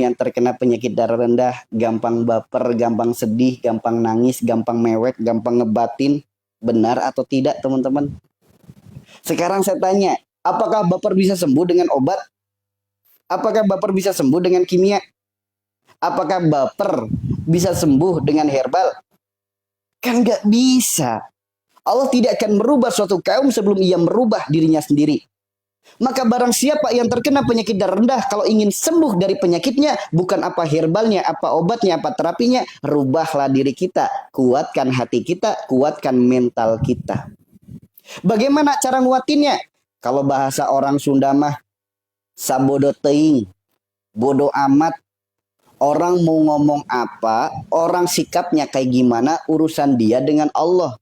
yang terkena penyakit darah rendah, gampang baper, gampang sedih, gampang nangis, gampang mewek, gampang ngebatin. Benar atau tidak, teman-teman? Sekarang saya tanya, apakah baper bisa sembuh dengan obat? Apakah baper bisa sembuh dengan kimia? Apakah baper bisa sembuh dengan herbal? Kan nggak bisa. Allah tidak akan merubah suatu kaum sebelum ia merubah dirinya sendiri. Maka barang siapa yang terkena penyakit darah rendah, kalau ingin sembuh dari penyakitnya, bukan apa herbalnya, apa obatnya, apa terapinya, rubahlah diri kita, kuatkan hati kita, kuatkan mental kita. Bagaimana cara nguatinnya? Kalau bahasa orang Sunda mah, sabodo teing, bodo amat. Orang mau ngomong apa, orang sikapnya kayak gimana, urusan dia dengan Allah.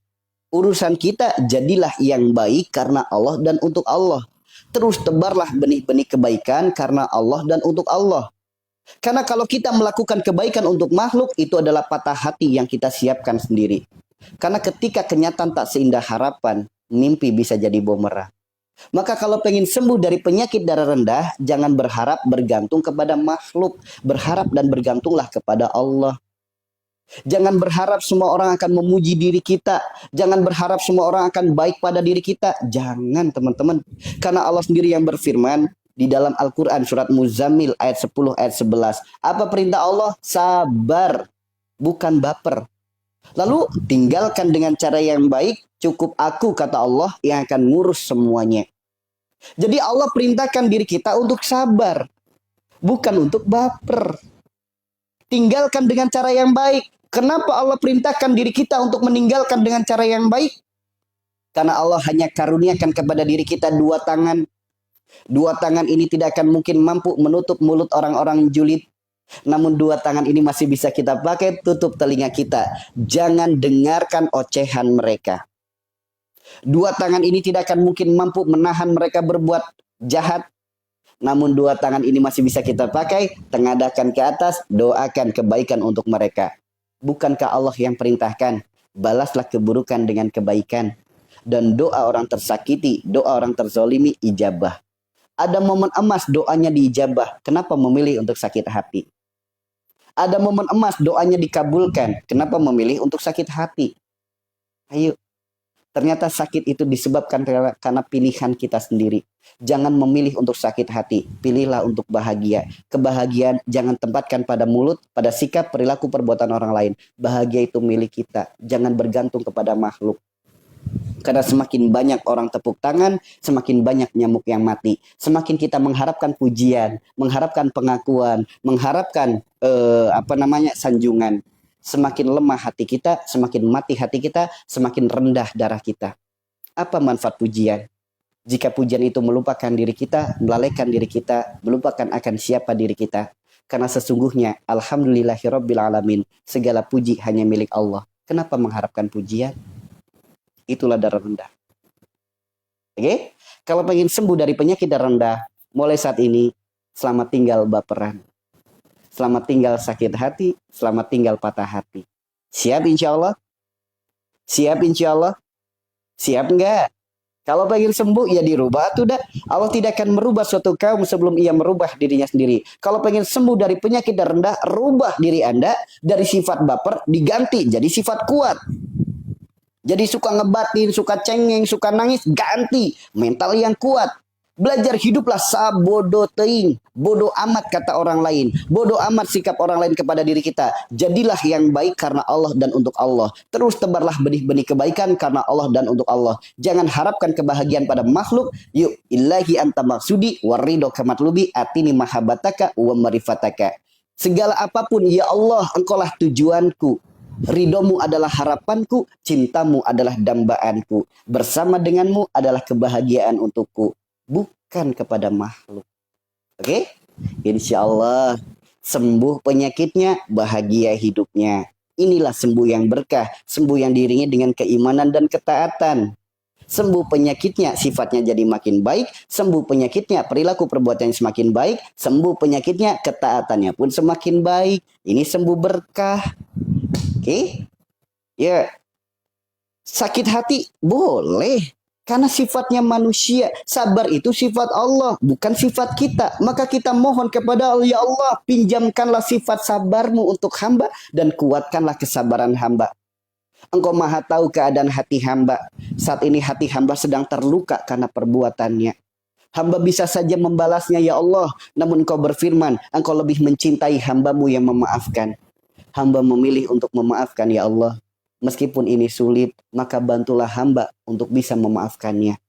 Urusan kita jadilah yang baik karena Allah dan untuk Allah. Terus tebarlah benih-benih kebaikan karena Allah dan untuk Allah. Karena kalau kita melakukan kebaikan untuk makhluk, itu adalah patah hati yang kita siapkan sendiri. Karena ketika kenyataan tak seindah harapan, mimpi bisa jadi bumerang. Maka kalau pengen sembuh dari penyakit darah rendah, jangan berharap bergantung kepada makhluk. Berharap dan bergantunglah kepada Allah. Jangan berharap semua orang akan memuji diri kita. Jangan berharap semua orang akan baik pada diri kita. Jangan, teman-teman. Karena Allah sendiri yang berfirman di dalam Al-Quran surat Muzammil ayat 10 ayat 11. Apa perintah Allah? Sabar, bukan baper. Lalu tinggalkan dengan cara yang baik, cukup aku kata Allah yang akan ngurus semuanya. Jadi Allah perintahkan diri kita untuk sabar, bukan untuk baper. Tinggalkan dengan cara yang baik. Kenapa Allah perintahkan diri kita untuk meninggalkan dengan cara yang baik? Karena Allah hanya karuniakan kepada diri kita dua tangan. Dua tangan ini tidak akan mungkin mampu menutup mulut orang-orang julid. Namun dua tangan ini masih bisa kita pakai tutup telinga kita. Jangan dengarkan ocehan mereka. Dua tangan ini tidak akan mungkin mampu menahan mereka berbuat jahat. Namun dua tangan ini masih bisa kita pakai, tengadahkan ke atas, doakan kebaikan untuk mereka. Bukankah Allah yang perintahkan, balaslah keburukan dengan kebaikan. Dan doa orang tersakiti, doa orang terzolimi, ijabah. Ada momen emas doanya diijabah, kenapa memilih untuk sakit hati? Ada momen emas doanya dikabulkan. Kenapa memilih untuk sakit hati? Ayo. Ternyata sakit itu disebabkan karena pilihan kita sendiri. Jangan memilih untuk sakit hati. Pilihlah untuk bahagia. Kebahagiaan jangan tempatkan pada mulut, pada sikap, perilaku, perbuatan orang lain. Bahagia itu milik kita. Jangan bergantung kepada makhluk. Karena semakin banyak orang tepuk tangan, semakin banyak nyamuk yang mati. Semakin kita mengharapkan pujian, mengharapkan pengakuan, mengharapkan sanjungan. Semakin lemah hati kita, semakin mati hati kita, semakin rendah darah kita. Apa manfaat pujian? Jika pujian itu melupakan diri kita, melalaikan diri kita, melupakan akan siapa diri kita. Karena sesungguhnya, alhamdulillahirrabbilalamin, segala puji hanya milik Allah. Kenapa mengharapkan pujian? Itulah darah rendah. Oke? Kalau pengen sembuh dari penyakit darah rendah, mulai saat ini, selamat tinggal baperan. Selamat tinggal sakit hati, selamat tinggal patah hati. Siap insya Allah? Siap insya Allah? Siap enggak? Kalau pengen sembuh, ya dirubah tuh dah. Allah tidak akan merubah suatu kaum sebelum ia merubah dirinya sendiri. Kalau pengen sembuh dari penyakit darah rendah, rubah diri Anda dari sifat baper, diganti jadi sifat kuat. Jadi suka ngebatin, suka cengeng, suka nangis, ganti mental yang kuat. Belajar hiduplah sabodo teing. Bodoh amat kata orang lain. Bodoh amat sikap orang lain kepada diri kita. Jadilah yang baik karena Allah dan untuk Allah. Terus tebarlah benih-benih kebaikan karena Allah dan untuk Allah. Jangan harapkan kebahagiaan pada makhluk. Yuk ilahi anta maksudi warido kamatlubi atini mahabataka wa marifataka. Segala apapun ya Allah engkaulah tujuanku. Ridomu adalah harapanku, cintamu adalah dambaanku. Bersama denganmu adalah kebahagiaan untukku. Bukan kepada makhluk. Oke? Insya Allah sembuh penyakitnya, bahagia hidupnya. Inilah sembuh yang berkah, sembuh yang diiringi dengan keimanan dan ketaatan. Sembuh penyakitnya, sifatnya jadi makin baik. Sembuh penyakitnya, perilaku perbuatannya semakin baik. Sembuh penyakitnya, ketaatannya pun semakin baik. Ini sembuh berkah. Oke? Ya. Sakit hati boleh. Karena sifatnya manusia, sabar itu sifat Allah, bukan sifat kita. Maka kita mohon kepada Allah, ya Allah, pinjamkanlah sifat sabarmu untuk hamba dan kuatkanlah kesabaran hamba. Engkau maha tahu keadaan hati hamba. Saat ini hati hamba sedang terluka karena perbuatannya. Hamba bisa saja membalasnya, ya Allah. Namun engkau berfirman, engkau lebih mencintai hambamu yang memaafkan. Hamba memilih untuk memaafkan, ya Allah. Meskipun ini sulit, maka bantulah hamba untuk bisa memaafkannya.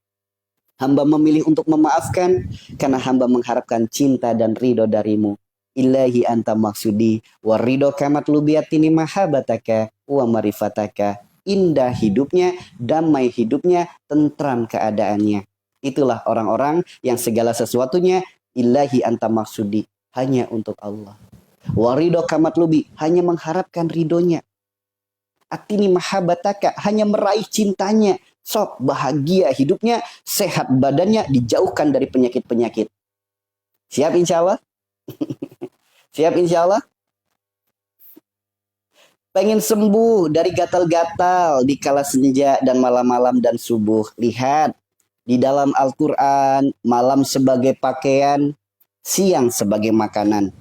Hamba memilih untuk memaafkan karena hamba mengharapkan cinta dan ridho darimu. Ilahi anta maksudi wa ridho kamat lubiyatini mahabataka wa marifataka. Indah hidupnya, damai hidupnya, tentram keadaannya. Itulah orang-orang yang segala sesuatunya ilahi anta maksudi, hanya untuk Allah. Wa ridho kamat lubi, hanya mengharapkan ridhonya. Atini mahabataka, hanya meraih cintanya. Sok bahagia hidupnya, sehat badannya, dijauhkan dari penyakit-penyakit. Siap insya Allah? Siap insya Allah? Pengen sembuh dari gatal-gatal di kala senja dan malam-malam dan subuh. Lihat, di dalam Al-Quran, malam sebagai pakaian, siang sebagai makanan.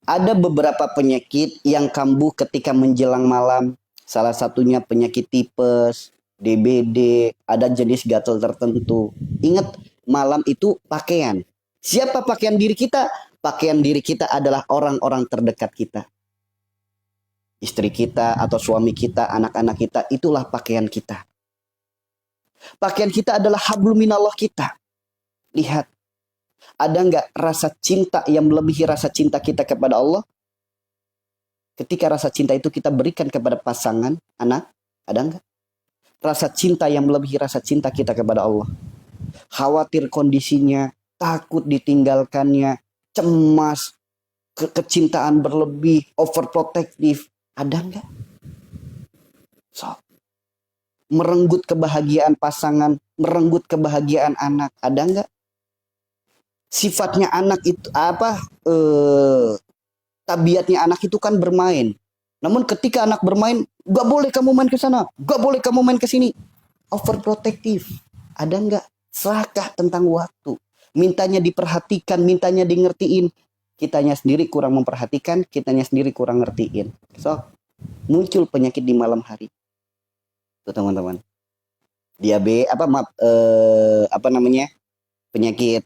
Ada beberapa penyakit yang kambuh ketika menjelang malam. Salah satunya penyakit tipes, DBD, ada jenis gatal tertentu. Ingat, malam itu pakaian. Siapa pakaian diri kita? Pakaian diri kita adalah orang-orang terdekat kita. Istri kita atau suami kita, anak-anak kita, itulah pakaian kita. Pakaian kita adalah hablum minallah kita. Lihat, ada nggak rasa cinta yang melebihi rasa cinta kita kepada Allah? Ketika rasa cinta itu kita berikan kepada pasangan, anak, ada nggak? Rasa cinta yang melebihi rasa cinta kita kepada Allah. Khawatir kondisinya, takut ditinggalkannya, cemas, kecintaan berlebih, overprotective, ada nggak? So, merenggut kebahagiaan pasangan, merenggut kebahagiaan anak, ada nggak? Sifatnya anak itu apa? Tabiatnya anak itu kan bermain. Namun ketika anak bermain, gak boleh kamu main ke sana, gak boleh kamu main ke sini. Overprotective. Ada nggak? Serakah tentang waktu. Mintanya diperhatikan, mintanya di ngertiin. Kitanya sendiri kurang memperhatikan, kitanya sendiri kurang ngertiin. So, muncul penyakit di malam hari. Tuh teman-teman. Diabetes, penyakit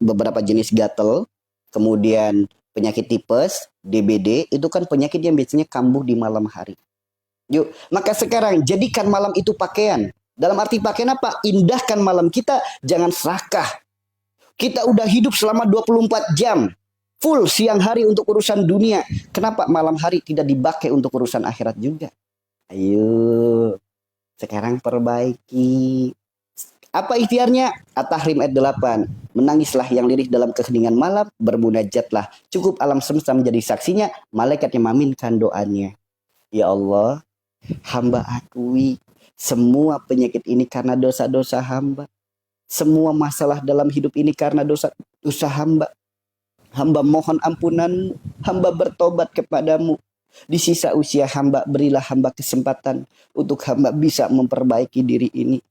beberapa jenis gatal, kemudian penyakit tipes, DBD, itu kan penyakit yang biasanya kambuh di malam hari. Yuk, maka sekarang jadikan malam itu pakaian. Dalam arti pakaian apa? Indahkan malam kita, jangan serakah. Kita udah hidup selama 24 jam. Full siang hari untuk urusan dunia. Kenapa malam hari tidak dipakai untuk urusan akhirat juga? Ayo, sekarang perbaiki. Apa ikhtiarnya? At-Tahrim ayat 8. Menangislah yang lirih dalam keheningan malam, bermunajatlah. Cukup alam semesta menjadi saksinya, malaikat yang meminkan doanya. Ya Allah, hamba akui semua penyakit ini karena dosa-dosa hamba. Semua masalah dalam hidup ini karena dosa hamba. Hamba mohon ampunan, hamba bertobat kepadamu. Di sisa usia hamba, berilah hamba kesempatan untuk hamba bisa memperbaiki diri ini.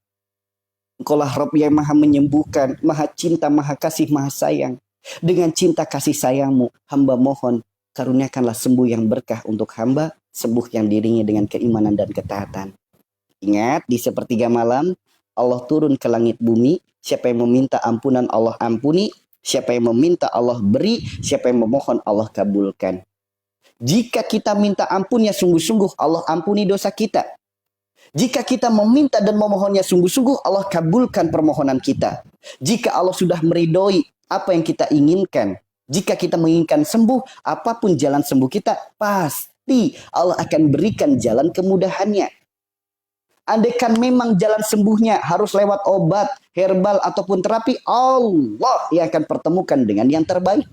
Engkaulah Rabb yang maha menyembuhkan, maha cinta, maha kasih, maha sayang. Dengan cinta kasih sayangmu, hamba mohon, karuniakanlah sembuh yang berkah untuk hamba, sembuh yang diringi dengan keimanan dan ketaatan. Ingat, di sepertiga malam, Allah turun ke langit bumi. Siapa yang meminta ampunan, Allah ampuni. Siapa yang meminta, Allah beri. Siapa yang memohon, Allah kabulkan. Jika kita minta ampunnya sungguh-sungguh, Allah ampuni dosa kita. Jika kita meminta dan memohonnya sungguh-sungguh, Allah kabulkan permohonan kita. Jika Allah sudah meridhoi apa yang kita inginkan, jika kita menginginkan sembuh, apapun jalan sembuh kita, pasti Allah akan berikan jalan kemudahannya. Andaikan memang jalan sembuhnya harus lewat obat, herbal, ataupun terapi, Allah yang akan pertemukan dengan yang terbaik.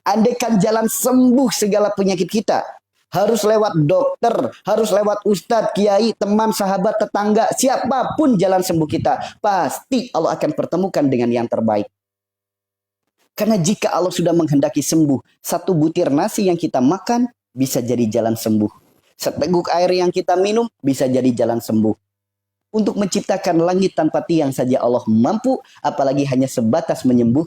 Andaikan jalan sembuh segala penyakit kita harus lewat dokter, harus lewat ustadz, kiai, teman, sahabat, tetangga, siapapun jalan sembuh kita, pasti Allah akan pertemukan dengan yang terbaik. Karena jika Allah sudah menghendaki sembuh, satu butir nasi yang kita makan bisa jadi jalan sembuh. Seteguk air yang kita minum bisa jadi jalan sembuh. Untuk menciptakan langit tanpa tiang saja Allah mampu, apalagi hanya sebatas menyembuhkan